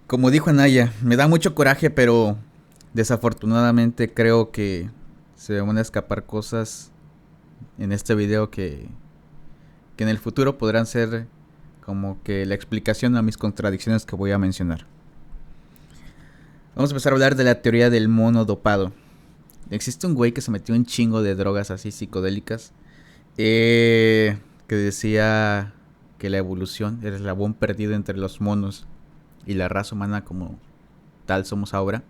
Como dijo Anaya, me da mucho coraje, pero desafortunadamente creo que se van a escapar cosas en este video que en el futuro podrán ser como que la explicación a mis contradicciones que voy a mencionar. Vamos a empezar a hablar de la teoría del mono dopado. Existe un güey que se metió un chingo de drogas así psicodélicas, que decía que la evolución era el eslabón perdido entre los monos y la raza humana como tal somos ahora.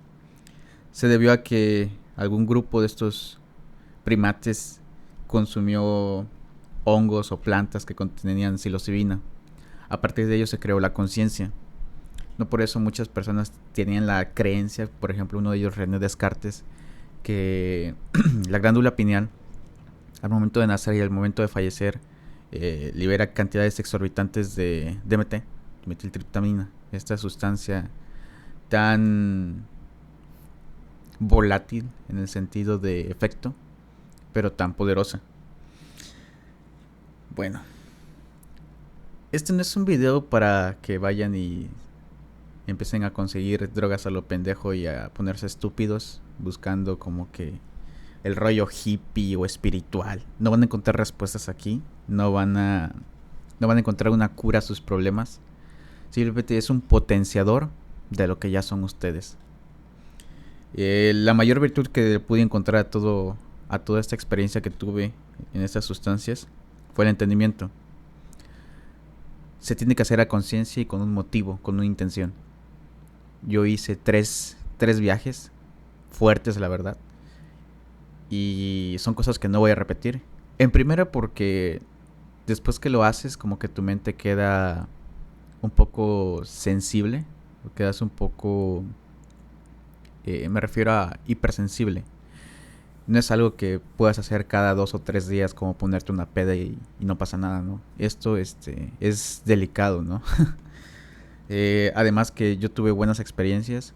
Se debió a que algún grupo de estos primates consumió hongos o plantas que contenían psilocibina. A partir de ello se creó la conciencia. No por eso muchas personas tenían la creencia, por ejemplo uno de ellos René Descartes, que la glándula pineal al momento de nacer y al momento de fallecer libera cantidades exorbitantes de DMT, metiltriptamina, esta sustancia tan volátil en el sentido de efecto, pero tan poderosa. Bueno, este no es un video para que vayan y empiecen a conseguir drogas a lo pendejo y a ponerse estúpidos buscando como que el rollo hippie o espiritual. No van a encontrar respuestas aquí, no van a encontrar una cura a sus problemas. Simplemente es un potenciador de lo que ya son ustedes. La mayor virtud que pude encontrar a toda esta experiencia que tuve en estas sustancias fue el entendimiento. Se tiene que hacer a conciencia y con un motivo, con una intención. Yo hice tres viajes fuertes, la verdad. Y son cosas que no voy a repetir. En primera porque después que lo haces, como que tu mente queda un poco sensible. Quedas un poco... me refiero a hipersensible. No es algo que puedas hacer cada 2 o 3 días como ponerte una peda y no pasa nada, ¿no? Esto es delicado, ¿no? Además que yo tuve buenas experiencias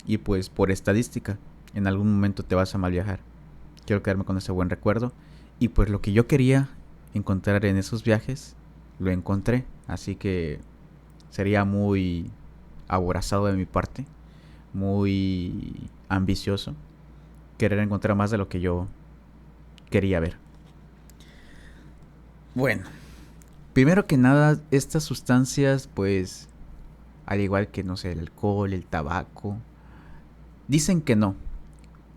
y pues por estadística en algún momento te vas a mal viajar. Quiero quedarme con ese buen recuerdo y pues lo que yo quería encontrar en esos viajes lo encontré, así que sería muy aborazado de mi parte, muy ambicioso querer encontrar más de lo que yo quería ver. Bueno, primero que nada, estas sustancias, pues, al igual que, no sé, el alcohol, el tabaco, dicen que no,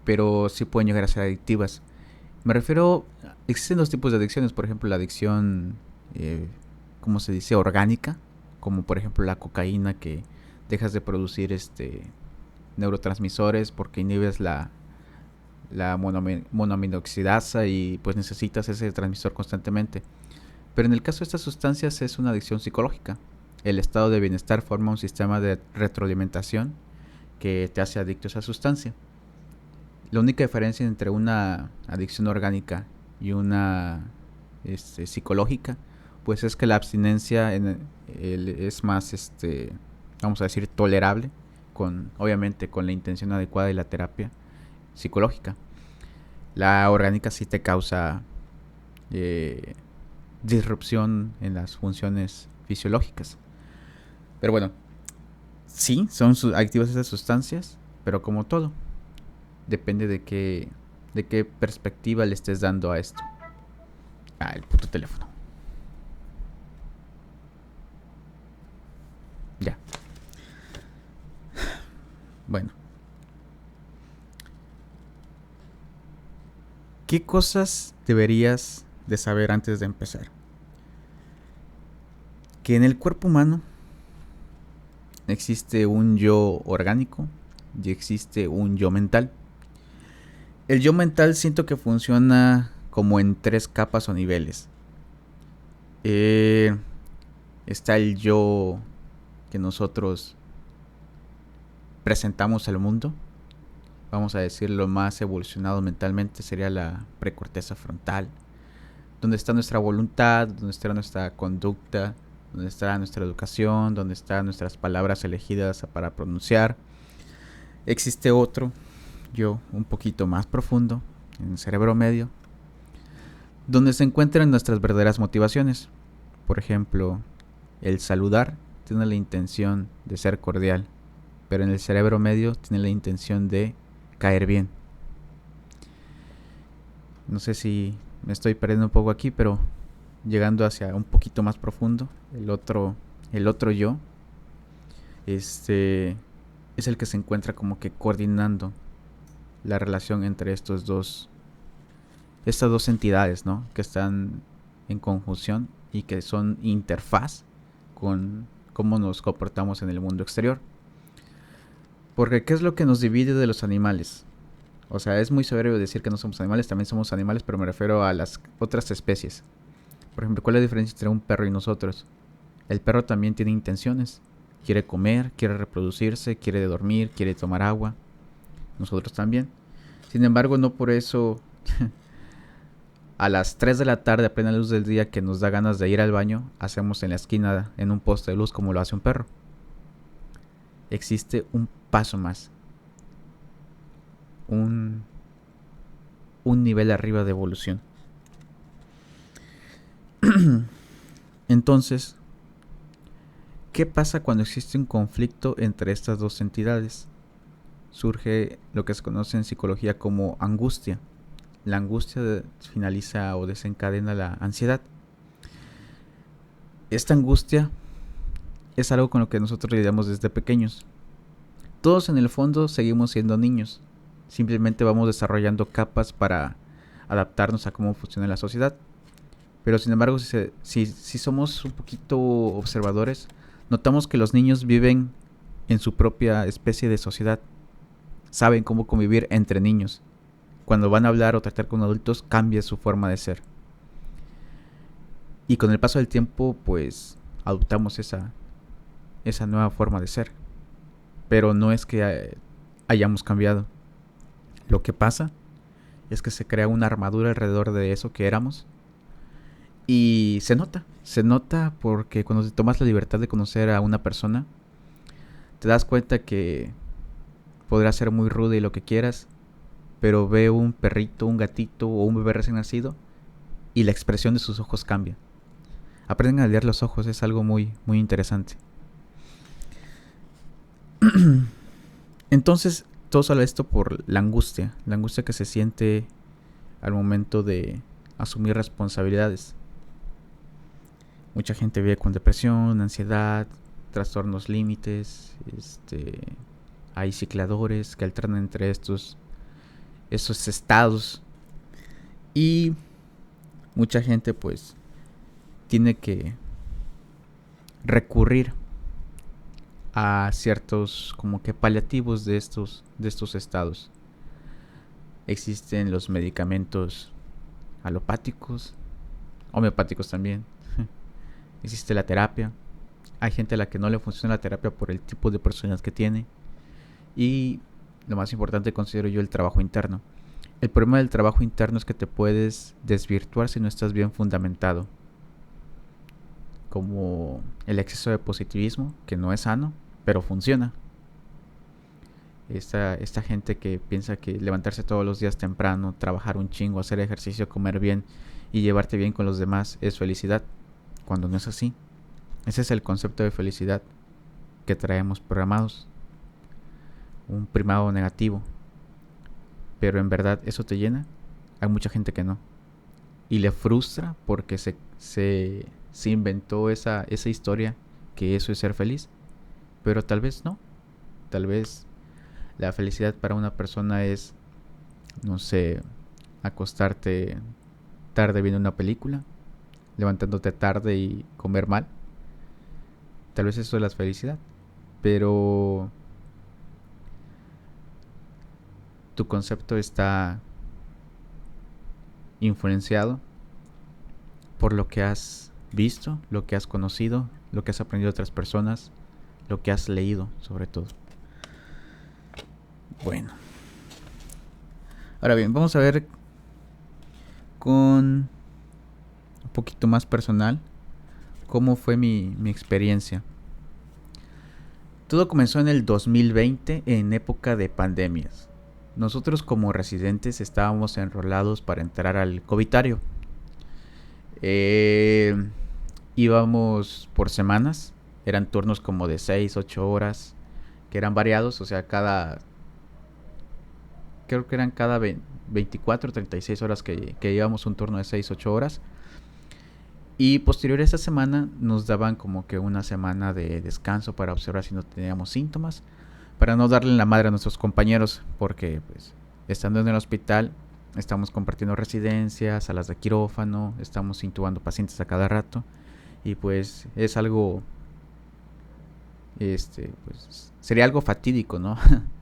pero sí pueden llegar a ser adictivas. Me refiero, existen dos tipos de adicciones, por ejemplo, la adicción, eh, ¿cómo se dice? Orgánica, como por ejemplo la cocaína, que dejas de producir neurotransmisores porque inhibes la monoaminoxidasa y pues necesitas ese transmisor constantemente. Pero en el caso de estas sustancias es una adicción psicológica. El estado de bienestar forma un sistema de retroalimentación que te hace adicto a esa sustancia. La única diferencia entre una adicción orgánica y una psicológica, pues es que la abstinencia es más, vamos a decir, tolerable, obviamente con la intención adecuada de la terapia psicológica. La orgánica sí te causa eh, disrupción en las funciones fisiológicas. Pero bueno, sí, son activas esas sustancias, pero como todo, depende de qué perspectiva le estés dando a esto. Ah, el puto teléfono. Ya. Bueno. ¿Qué cosas deberías de saber antes de empezar? Que en el cuerpo humano existe un yo orgánico y existe un yo mental. El yo mental siento que funciona como en 3 capas o niveles. Eh, Está el yo que nosotros presentamos al mundo. Vamos a decir lo más evolucionado mentalmente sería la precorteza frontal, donde está nuestra voluntad, donde está nuestra conducta, donde está nuestra educación, donde están nuestras palabras elegidas para pronunciar. Existe otro yo un poquito más profundo, en el cerebro medio, donde se encuentran nuestras verdaderas motivaciones. Por ejemplo, el saludar tiene la intención de ser cordial, pero en el cerebro medio tiene la intención de caer bien. No sé si me estoy perdiendo un poco aquí, pero llegando hacia un poquito más profundo, el otro yo, es el que se encuentra como que coordinando la relación entre estas dos entidades, ¿no? Que están en conjunción y que son interfaz con cómo nos comportamos en el mundo exterior. Porque ¿qué es lo que nos divide de los animales? O sea, es muy severo decir que no somos animales, también somos animales, pero me refiero a las otras especies. Por ejemplo, ¿cuál es la diferencia entre un perro y nosotros? El perro también tiene intenciones. Quiere comer, quiere reproducirse, quiere dormir, quiere tomar agua. Nosotros también. Sin embargo, no por eso a las 3 de la tarde, a plena luz del día, que nos da ganas de ir al baño, hacemos en la esquina, en un poste de luz, como lo hace un perro. Existe un paso más. Un nivel arriba de evolución. Entonces, ¿qué pasa cuando existe un conflicto entre estas dos entidades? Surge lo que se conoce en psicología como angustia. La angustia finaliza o desencadena la ansiedad. Esta angustia es algo con lo que nosotros lidiamos desde pequeños. Todos en el fondo seguimos siendo niños. Simplemente vamos desarrollando capas para adaptarnos a cómo funciona la sociedad. Pero sin embargo, si somos un poquito observadores, notamos que los niños viven en su propia especie de sociedad. Saben cómo convivir entre niños. Cuando van a hablar o tratar con adultos, cambia su forma de ser. Y con el paso del tiempo, pues, adoptamos esa nueva forma de ser. Pero no es que hayamos cambiado. Lo que pasa es que se crea una armadura alrededor de eso que éramos. Y se nota porque cuando te tomas la libertad de conocer a una persona, te das cuenta que podrá ser muy ruda y lo que quieras, pero ve un perrito, un gatito o un bebé recién nacido y la expresión de sus ojos cambia. Aprenden a leer los ojos, es algo muy, muy interesante. Entonces, todo sale esto por la angustia que se siente al momento de asumir responsabilidades. Mucha gente vive con depresión, ansiedad, trastornos límites, hay cicladores que alternan entre esos estados y mucha gente pues tiene que recurrir a ciertos como que paliativos de estos estados. Existen los medicamentos alopáticos, homeopáticos también. Existe la terapia. Hay gente a la que no le funciona la terapia por el tipo de personalidad que tiene. Y lo más importante considero yo el trabajo interno. El problema del trabajo interno es que te puedes desvirtuar si no estás bien fundamentado. Como el exceso de positivismo, que no es sano, pero funciona. Esta gente que piensa que levantarse todos los días temprano, trabajar un chingo, hacer ejercicio, comer bien y llevarte bien con los demás es felicidad, cuando no es así. Ese es el concepto de felicidad que traemos programados. Un primado negativo. Pero en verdad, ¿eso te llena? Hay mucha gente que no. Y le frustra porque se inventó esa historia que eso es ser feliz. Pero tal vez no. Tal vez la felicidad para una persona es, no sé, acostarte tarde viendo una película, levantándote tarde y comer mal. Tal vez eso es la felicidad. Pero tu concepto está influenciado por lo que has visto, lo que has conocido, lo que has aprendido de otras personas, lo que has leído sobre todo. Bueno. Ahora bien, vamos a ver con un poquito más personal cómo fue mi experiencia. Todo comenzó en el 2020 en época de pandemias. Nosotros como residentes estábamos enrolados para entrar al covitario. Íbamos por semanas Eran turnos como de 6 8 horas, que eran variados, o sea, creo que eran cada 24 36 horas que íbamos un turno de 6 8 horas. Y posterior a esta semana nos daban como que una semana de descanso para observar si no teníamos síntomas, para no darle la madre a nuestros compañeros, porque pues estando en el hospital estamos compartiendo residencias, salas de quirófano, estamos intubando pacientes a cada rato y pues es algo, pues sería algo fatídico, ¿no?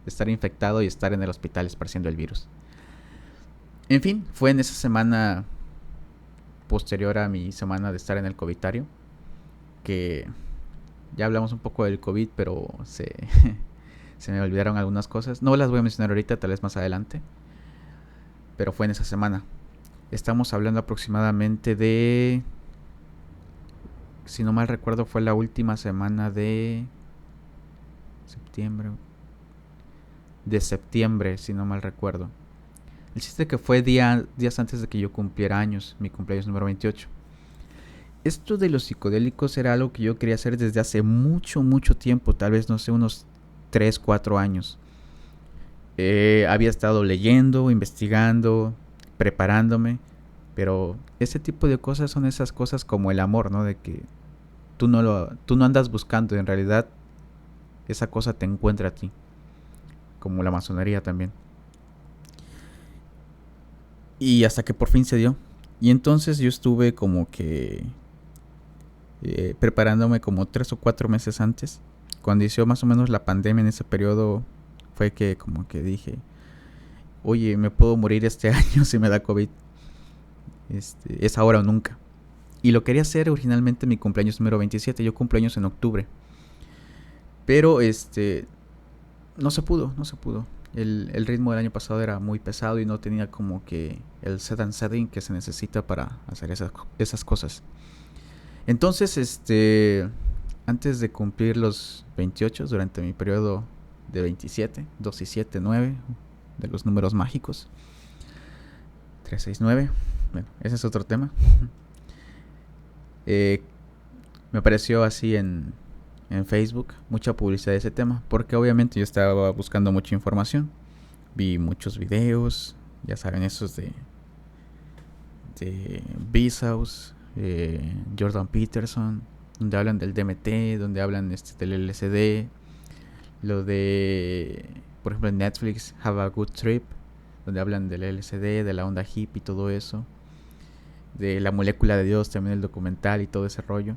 Estar infectado y estar en el hospital esparciendo el virus. En fin, fue en esa semana posterior a mi semana de estar en el covitario que ya hablamos un poco del COVID, pero se me olvidaron algunas cosas. No las voy a mencionar ahorita, tal vez más adelante. Pero fue en esa semana. Estamos hablando aproximadamente de... Si no mal recuerdo, fue la última semana de septiembre. De septiembre, si no mal recuerdo. El chiste que fue días antes de que yo cumpliera años, mi cumpleaños número 28. Esto de los psicodélicos era algo que yo quería hacer desde hace mucho, mucho tiempo. Tal vez, no sé, unos 3 4 años. Había estado leyendo, investigando, preparándome, pero ese tipo de cosas son esas cosas como el amor, ¿no? De que tú no andas buscando, en realidad esa cosa te encuentra a ti, como la masonería también. Y hasta que por fin se dio. Y entonces yo estuve como que preparándome como 3 o 4 meses antes. Cuando inició más o menos la pandemia en ese periodo fue que como que dije, oye, me puedo morir este año si me da COVID. Es ahora o nunca. Y lo quería hacer originalmente en mi cumpleaños número 27. Yo cumpleaños en octubre. Pero no se pudo, no se pudo. El ritmo del año pasado era muy pesado y no tenía como que el set and setting que se necesita para hacer esas cosas. Entonces, antes de cumplir los 28, durante mi periodo de 27, 2 y 7, 9, de los números mágicos, 3, 6, 9, bueno, ese es otro tema. Me apareció así en Facebook mucha publicidad de ese tema, porque obviamente yo estaba buscando mucha información. Vi muchos videos, ya saben, esos de Bezos, Jordan Peterson, donde hablan del DMT, donde hablan del LSD, lo de, por ejemplo, en Netflix, Have a Good Trip, donde hablan del LSD, de la onda hippie y todo eso, de la molécula de Dios, también el documental y todo ese rollo.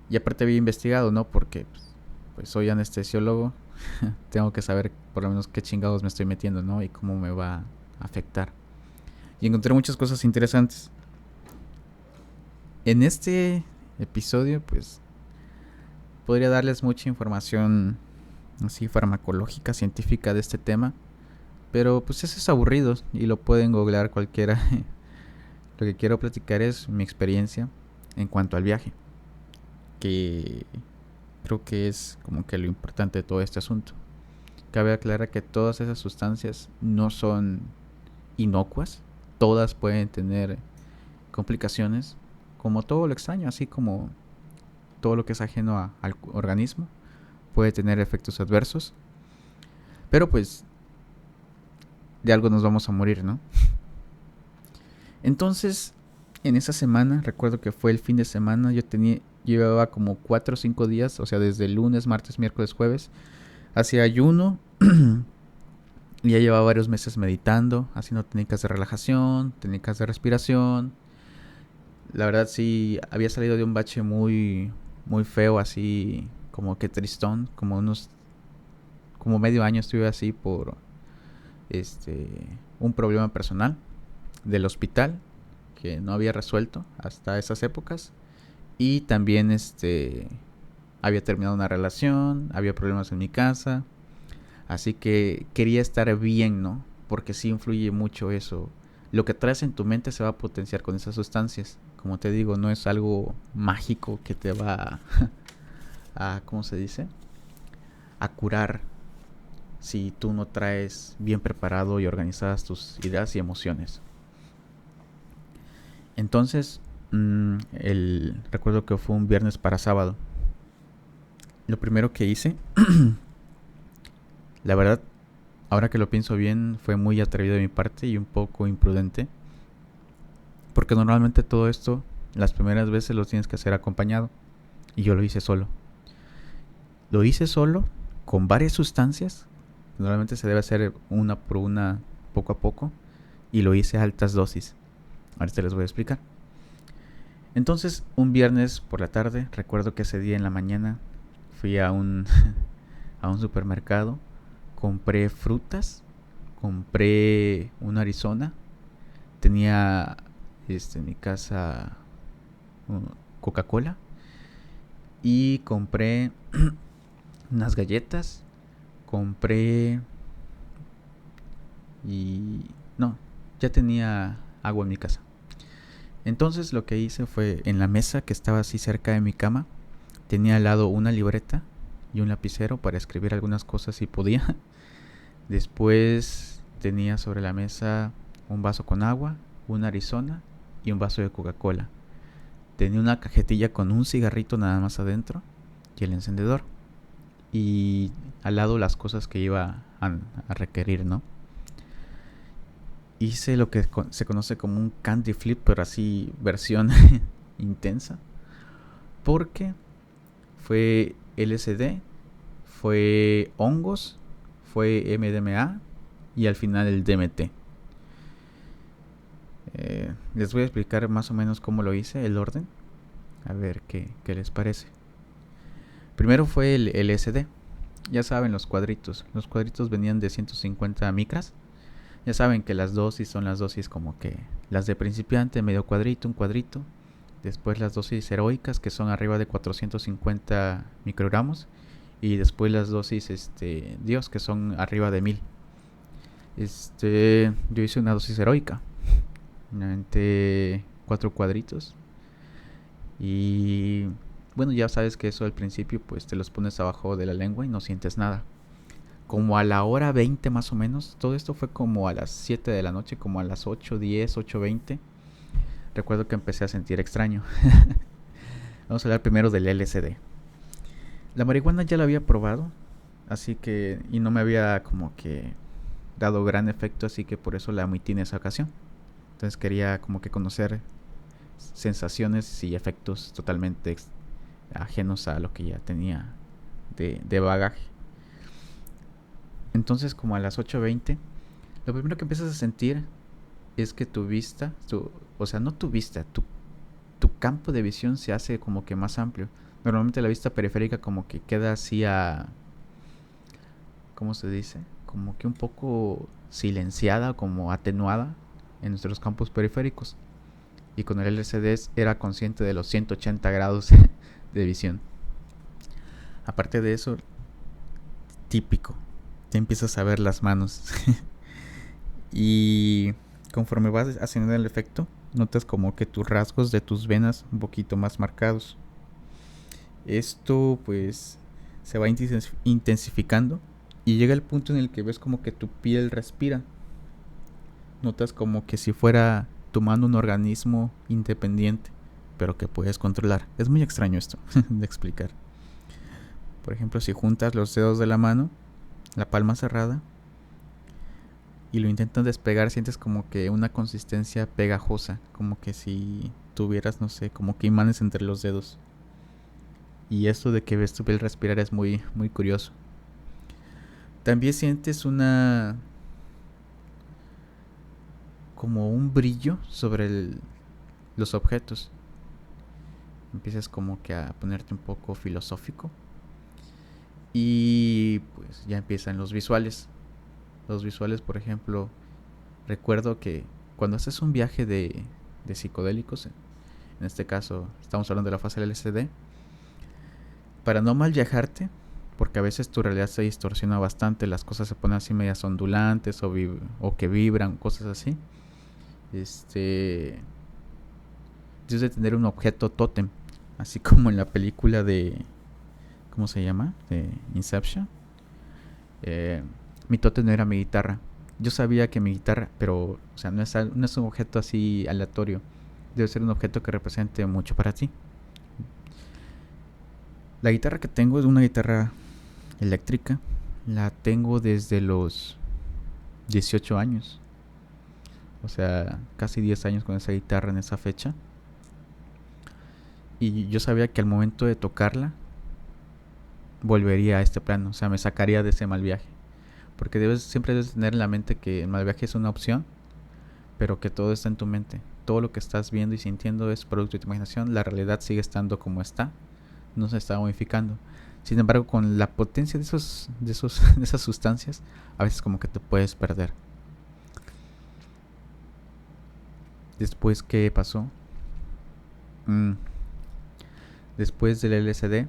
Y aparte había investigado, ¿no? Porque pues soy anestesiólogo, tengo que saber por lo menos qué chingados me estoy metiendo, ¿no? Y cómo me va a afectar. Y encontré muchas cosas interesantes. En este episodio, pues, podría darles mucha información así farmacológica, científica de este tema. Pero pues eso es aburrido y lo pueden googlear cualquiera. Lo que quiero platicar es mi experiencia en cuanto al viaje, que creo que es como que lo importante de todo este asunto. Cabe aclarar que todas esas sustancias no son inocuas, todas pueden tener complicaciones, como todo lo extraño, así como todo lo que es ajeno al organismo puede tener efectos adversos, pero pues de algo nos vamos a morir, ¿no? Entonces, en esa semana, recuerdo que fue el fin de semana, llevaba como 4 o 5 días, o sea, desde el lunes, martes, miércoles, jueves, hacía ayuno. Y ya llevaba varios meses meditando, haciendo técnicas de relajación, técnicas de respiración. La verdad sí, había salido de un bache muy, muy feo, así como que tristón, como medio año estuve así por un problema personal del hospital que no había resuelto hasta esas épocas. Y también había terminado una relación, había problemas en mi casa. Así que quería estar bien, ¿no? Porque sí influye mucho eso. Lo que traes en tu mente se va a potenciar con esas sustancias. Como te digo, no es algo mágico que te va ¿cómo se dice? A curar si tú no traes bien preparado y organizadas tus ideas y emociones. Entonces, recuerdo que fue un viernes para sábado. Lo primero que hice, la verdad, ahora que lo pienso bien, fue muy atrevido de mi parte y un poco imprudente. Porque normalmente todo esto, las primeras veces lo tienes que hacer acompañado. Y yo lo hice solo. Lo hice solo, con varias sustancias. Normalmente se debe hacer una por una, poco a poco. Y lo hice a altas dosis. Ahora te les voy a explicar. Entonces, un viernes por la tarde, recuerdo que ese día en la mañana fui a un, a un supermercado, compré frutas, compré una Arizona, tenía en mi casa Coca-Cola y compré unas galletas, compré y no, ya tenía agua en mi casa. Entonces lo que hice fue en la mesa que estaba así cerca de mi cama, tenía al lado una libreta y un lapicero para escribir algunas cosas si podía. Después tenía sobre la mesa un vaso con agua, una Arizona y un vaso de Coca-Cola. Tenía una cajetilla con un cigarrito nada más adentro y el encendedor. Y al lado las cosas que iba a requerir, ¿no? Hice lo que se conoce como un candy flip, pero así versión intensa. Porque fue LSD, fue hongos, fue MDMA y al final el DMT. Les voy a explicar más o menos cómo lo hice, el orden. A ver qué les parece. Primero fue el LSD. Ya saben, los cuadritos. Los cuadritos venían de 150 micras. Ya saben que las dosis son las dosis como que las de principiante, medio cuadrito, un cuadrito. Después las dosis heroicas que son arriba de 450 microgramos. Y después las dosis Dios que son arriba de 1000. Yo hice una dosis heroica. Entre 4 cuadritos. Y bueno, ya sabes que eso al principio pues te los pones abajo de la lengua y no sientes nada. Como a la hora 20 más o menos, todo esto fue como a las 7 de la noche, como a las 8:10, 8:20. Recuerdo que empecé a sentir extraño. Vamos a hablar primero del LSD. La marihuana ya la había probado, así que, y no me había como que dado gran efecto, así que por eso la omití en esa ocasión. Entonces quería como que conocer sensaciones y efectos totalmente ajenos a lo que ya tenía de bagaje. Entonces como a las 8:20, lo primero que empiezas a sentir es que tu vista, o sea, no tu vista, tu campo de visión se hace como que más amplio. Normalmente la vista periférica como que queda así ¿cómo se dice? Como que un poco silenciada, como atenuada en nuestros campos periféricos. Y con el LCD era consciente de los 180 grados de visión. Aparte de eso, típico, te empiezas a ver las manos. Y conforme vas haciendo el efecto, notas como que tus rasgos de tus venas un poquito más marcados. Esto pues se va intensificando y llega el punto en el que ves como que tu piel respira. Notas como que si fuera tu mano un organismo independiente, pero que puedes controlar. Es muy extraño esto de explicar. Por ejemplo, si juntas los dedos de la mano, la palma cerrada, y lo intentas despegar, sientes como que una consistencia pegajosa, como que si tuvieras, no sé, como que imanes entre los dedos. Y esto de que ves tu piel respirar es muy, muy curioso. También sientes como un brillo sobre los objetos. Empiezas como que a ponerte un poco filosófico. Y pues ya empiezan los visuales. Los visuales, por ejemplo, recuerdo que cuando haces un viaje de psicodélicos, en este caso estamos hablando de la fase del LSD, para no mal viajarte, porque a veces tu realidad se distorsiona bastante, las cosas se ponen así medias ondulantes o que vibran, cosas así. Debes de tener un objeto tótem, así como en la película de, ¿cómo se llama? De Inception. Mi tótem no era mi guitarra. Yo sabía que mi guitarra, pero, o sea, no es un objeto así aleatorio. Debe ser un objeto que represente mucho para ti. La guitarra que tengo es una guitarra eléctrica. La tengo desde los 18 años. O sea, casi 10 años con esa guitarra en esa fecha. Y yo sabía que al momento de tocarla, volvería a este plano. O sea, me sacaría de ese mal viaje. Porque siempre debes tener en la mente que el mal viaje es una opción, pero que todo está en tu mente. Todo lo que estás viendo y sintiendo es producto de tu imaginación. La realidad sigue estando como está. No se está modificando. Sin embargo, con la potencia de esas sustancias, a veces como que te puedes perder. Después, ¿qué pasó? Mm, Después del LSD,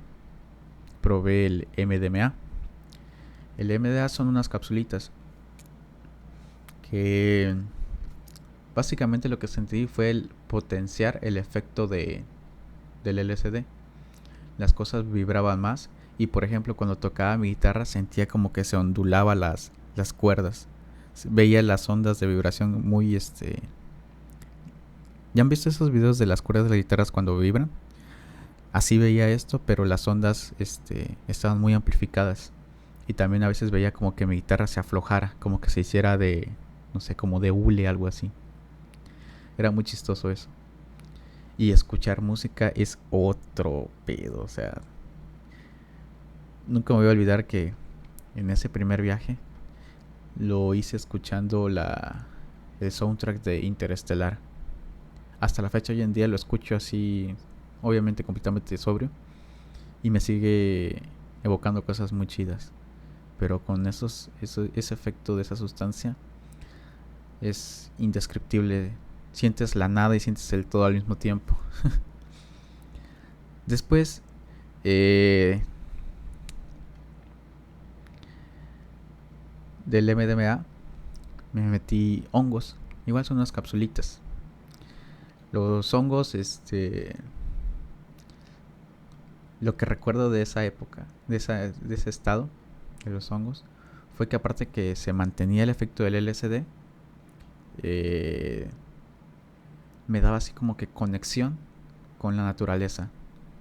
probé el MDMA. El MDMA son unas capsulitas que básicamente lo que sentí fue el potenciar el efecto del LSD. Las cosas vibraban más y por ejemplo cuando tocaba mi guitarra sentía como que se ondulaba las cuerdas. Veía las ondas de vibración muy ¿Ya han visto esos videos de las cuerdas de las guitarras cuando vibran? Así veía esto, pero las ondas estaban muy amplificadas. Y también a veces veía como que mi guitarra se aflojara, como que se hiciera de, no sé, como de hule, algo así. Era muy chistoso eso. Y escuchar música es otro pedo, o sea, nunca me voy a olvidar que en ese primer viaje lo hice escuchando el soundtrack de Interestelar. Hasta la fecha hoy en día lo escucho así, obviamente completamente sobrio, y me sigue evocando cosas muy chidas. Pero con ese efecto de esa sustancia es indescriptible. Sientes la nada y sientes el todo al mismo tiempo. Después, del MDMA, me metí hongos. Igual son unas capsulitas. Los hongos, lo que recuerdo de esa época, de ese estado de los hongos, fue que aparte que se mantenía el efecto del LSD, eh, me daba así como que conexión con la naturaleza,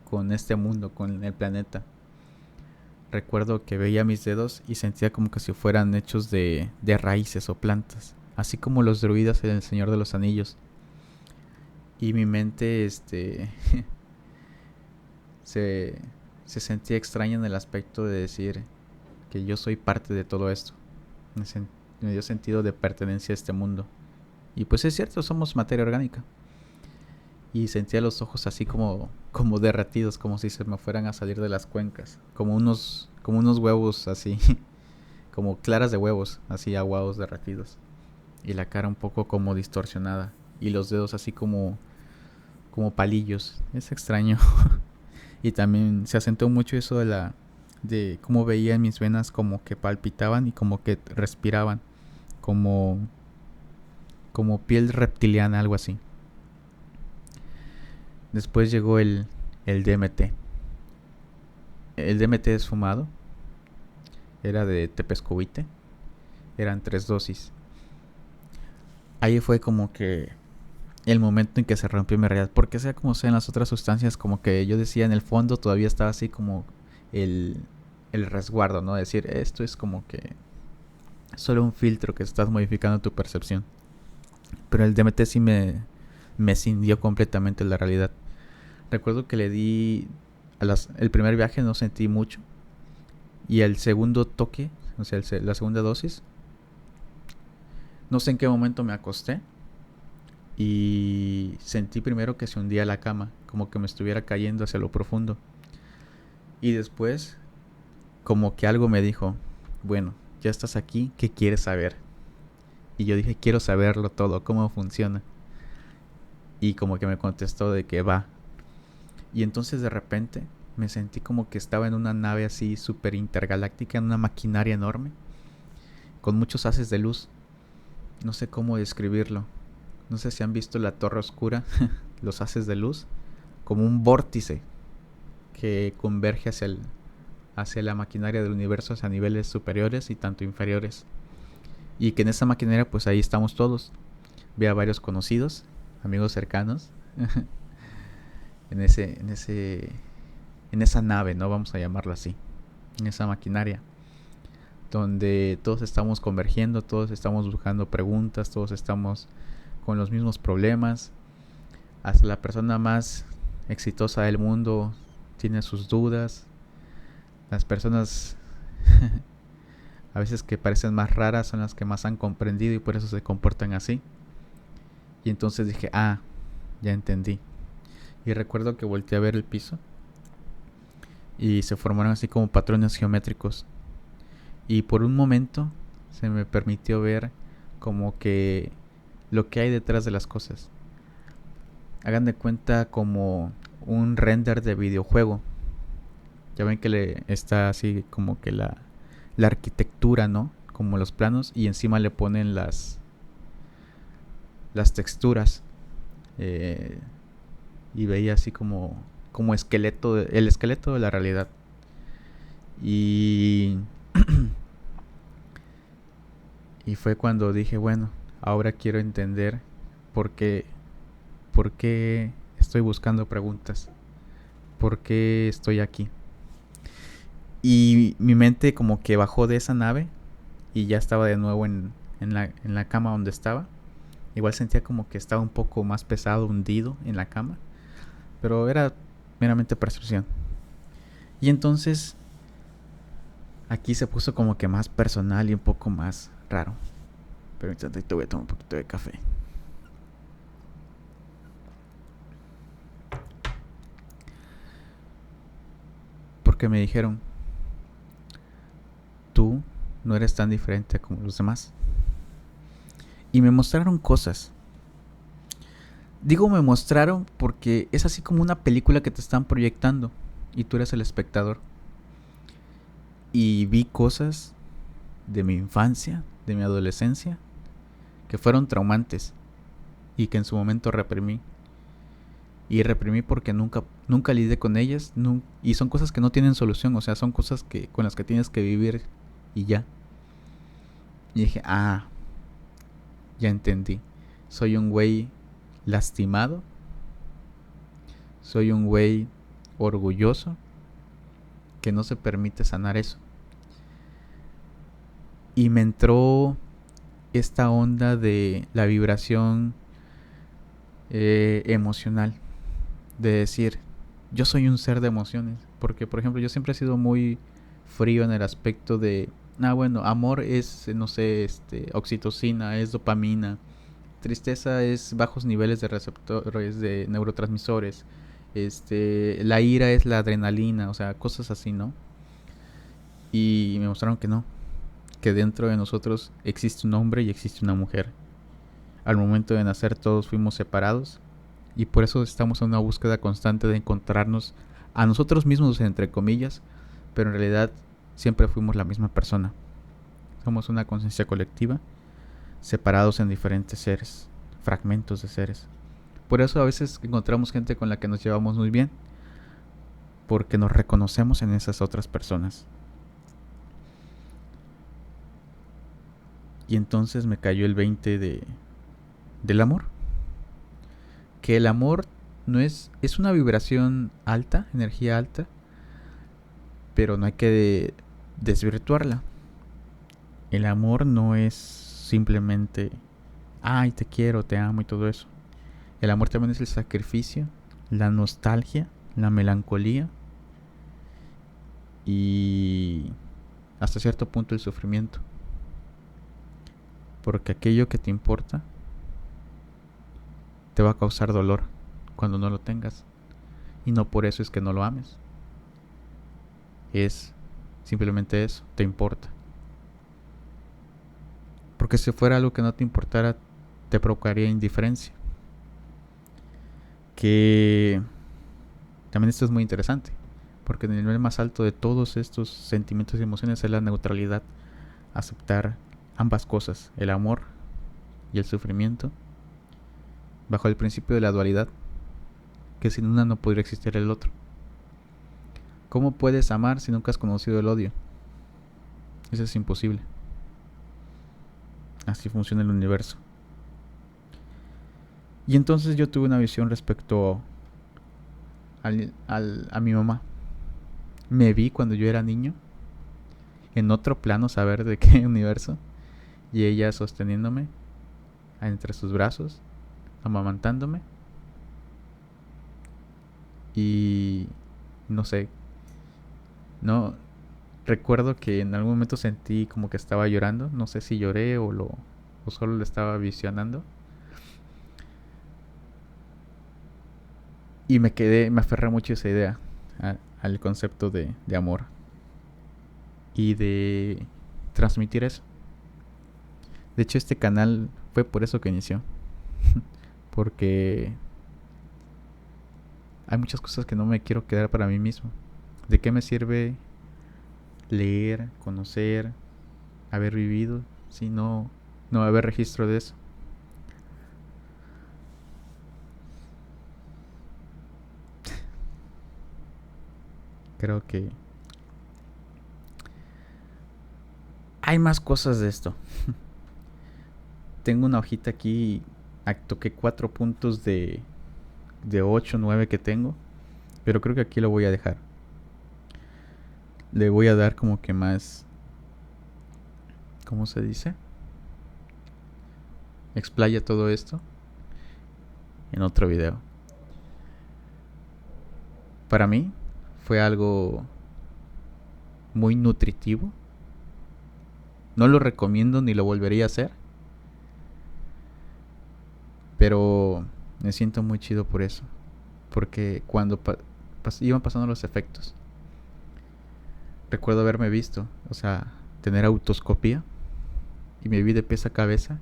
con este mundo, con el planeta. Recuerdo que veía mis dedos y sentía como que si fueran hechos de raíces o plantas, así como los druidas en El Señor de los Anillos. Y mi mente se, se sentía extraña en el aspecto de decir que yo soy parte de todo esto. Me dio sentido de pertenencia a este mundo. Y pues es cierto, somos materia orgánica. Y sentía los ojos así como derretidos, como si se me fueran a salir de las cuencas. Como unos huevos así, como claras de huevos, así aguados, derretidos. Y la cara un poco como distorsionada. Y los dedos así como palillos. Es extraño. Y también se acentuó mucho eso de cómo veía en mis venas como que palpitaban y como que respiraban. Como, como piel reptiliana, algo así. Después llegó el DMT. El DMT es fumado. Era de tepescovite. Eran 3 dosis. Ahí fue como que el momento en que se rompió mi realidad. Porque sea como sea en las otras sustancias, como que yo decía en el fondo todavía estaba así como el, el resguardo, ¿no? Decir, esto es como que solo un filtro que estás modificando tu percepción. Pero el DMT sí me cindió completamente la realidad. Recuerdo que le di el primer viaje no sentí mucho. Y el segundo toque, o sea, la segunda dosis, no sé en qué momento me acosté. Y sentí primero que se hundía la cama, como que me estuviera cayendo hacia lo profundo. Y después, como que algo me dijo, bueno, ya estás aquí, ¿qué quieres saber? Y yo dije, quiero saberlo todo, cómo funciona. Y como que me contestó de que va. Y entonces de repente me sentí como que estaba en una nave así súper intergaláctica, en una maquinaria enorme, con muchos haces de luz. No sé cómo describirlo. No sé si han visto la Torre Oscura, los haces de luz, como un vórtice que converge hacia la maquinaria del universo, hacia niveles superiores y tanto inferiores. Y que en esa maquinaria pues ahí estamos todos. Vi a varios conocidos, amigos cercanos, en ese en esa nave, ¿no? Vamos a llamarlo así, en esa maquinaria, donde todos estamos convergiendo, todos estamos buscando preguntas, todos estamos con los mismos problemas. Hasta la persona más exitosa del mundo tiene sus dudas. Las personas a veces que parecen más raras son las que más han comprendido y por eso se comportan así. Y entonces dije, ya entendí. Y recuerdo que volteé a ver el piso y se formaron así como patrones geométricos. Y por un momento se me permitió ver como que lo que hay detrás de las cosas. Hagan de cuenta como un render de videojuego. Ya ven que está así como que la arquitectura, ¿no? Como los planos y encima le ponen las texturas. Y veía así como esqueleto, el esqueleto de la realidad. Y y fue cuando dije, bueno, ahora quiero entender por qué, por qué estoy buscando preguntas, por qué estoy aquí. Y mi mente como que bajó de esa nave y ya estaba de nuevo en la cama donde estaba. Igual sentía como que estaba un poco más pesado, hundido en la cama, pero era meramente percepción. Y entonces aquí se puso como que más personal y un poco más raro. Pero entonces te voy a tomar un poquito de café. Porque me dijeron, tú no eres tan diferente como los demás. Y me mostraron cosas. Digo me mostraron porque es así como una película que te están proyectando y tú eres el espectador. Y vi cosas de mi infancia, de mi adolescencia, que fueron traumantes y que en su momento reprimí. Y reprimí porque nunca lidié con ellas. Y son cosas que no tienen solución. O sea, son cosas con las que tienes que vivir y ya. Y dije, ya entendí. Soy un güey lastimado. Soy un güey orgulloso que no se permite sanar eso. Y me entró esta onda de la vibración emocional. De decir, yo soy un ser de emociones. Porque, por ejemplo, yo siempre he sido muy frío en el aspecto de, bueno, amor es, no sé, oxitocina, es dopamina. Tristeza es bajos niveles de receptores, de neurotransmisores. La ira es la adrenalina, o sea, cosas así, ¿no? Y me mostraron que no, que dentro de nosotros existe un hombre y existe una mujer. Al momento de nacer todos fuimos separados y por eso estamos en una búsqueda constante de encontrarnos a nosotros mismos, entre comillas, pero en realidad siempre fuimos la misma persona. Somos una conciencia colectiva, separados en diferentes seres, fragmentos de seres. Por eso a veces encontramos gente con la que nos llevamos muy bien, porque nos reconocemos en esas otras personas. Y entonces me cayó el 20 del amor. Que el amor no es una vibración alta, energía alta, pero no hay que desvirtuarla. El amor no es simplemente, te quiero, te amo y todo eso. El amor también es el sacrificio, la nostalgia, la melancolía y hasta cierto punto el sufrimiento. Porque aquello que te importa te va a causar dolor cuando no lo tengas. Y no por eso es que no lo ames. Es simplemente eso, te importa. Porque si fuera algo que no te importara, te provocaría indiferencia. Que también esto es muy interesante, porque en el nivel más alto de todos estos sentimientos y emociones es la neutralidad. Aceptar ambas cosas, el amor y el sufrimiento, bajo el principio de la dualidad, que sin una no podría existir el otro. ¿Cómo puedes amar si nunca has conocido el odio? Eso es imposible. Así funciona el universo. Y entonces yo tuve una visión respecto a mi mamá. Me vi cuando yo era niño, en otro plano, saber de qué universo, y ella sosteniéndome entre sus brazos, amamantándome, y no sé, no recuerdo que en algún momento sentí como que estaba llorando, no sé si lloré o solo lo estaba visionando, y me aferré mucho a esa idea, al concepto de amor y de transmitir eso. De hecho, este canal fue por eso que inició, porque hay muchas cosas que no me quiero quedar para mí mismo. ¿De qué me sirve leer, conocer, haber vivido si no haber registro de eso? Creo que hay más cosas de esto. Tengo una hojita aquí, toqué 4 puntos de 8 9 que tengo, pero creo que aquí lo voy a dejar. Le voy a dar como que más, ¿cómo se dice? Explaya todo esto en otro video. Para mí fue algo muy nutritivo. No lo recomiendo ni lo volvería a hacer, pero me siento muy chido por eso. Porque cuando iban pasando los efectos, recuerdo haberme visto, o sea, tener autoscopía, y me vi de pies a cabeza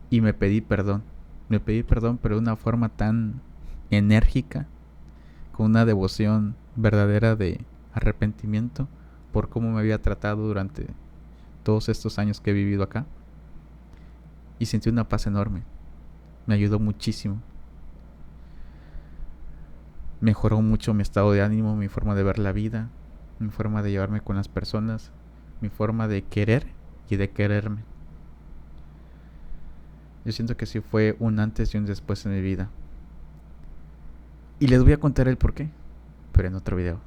y me pedí perdón. Me pedí perdón, pero de una forma tan enérgica, con una devoción verdadera de arrepentimiento por cómo me había tratado durante todos estos años que he vivido acá. Y sentí una paz enorme. Me ayudó muchísimo. Mejoró mucho mi estado de ánimo, mi forma de ver la vida, mi forma de llevarme con las personas, mi forma de querer y de quererme. Yo siento que sí fue un antes y un después en mi vida. Y les voy a contar el por qué, pero en otro video.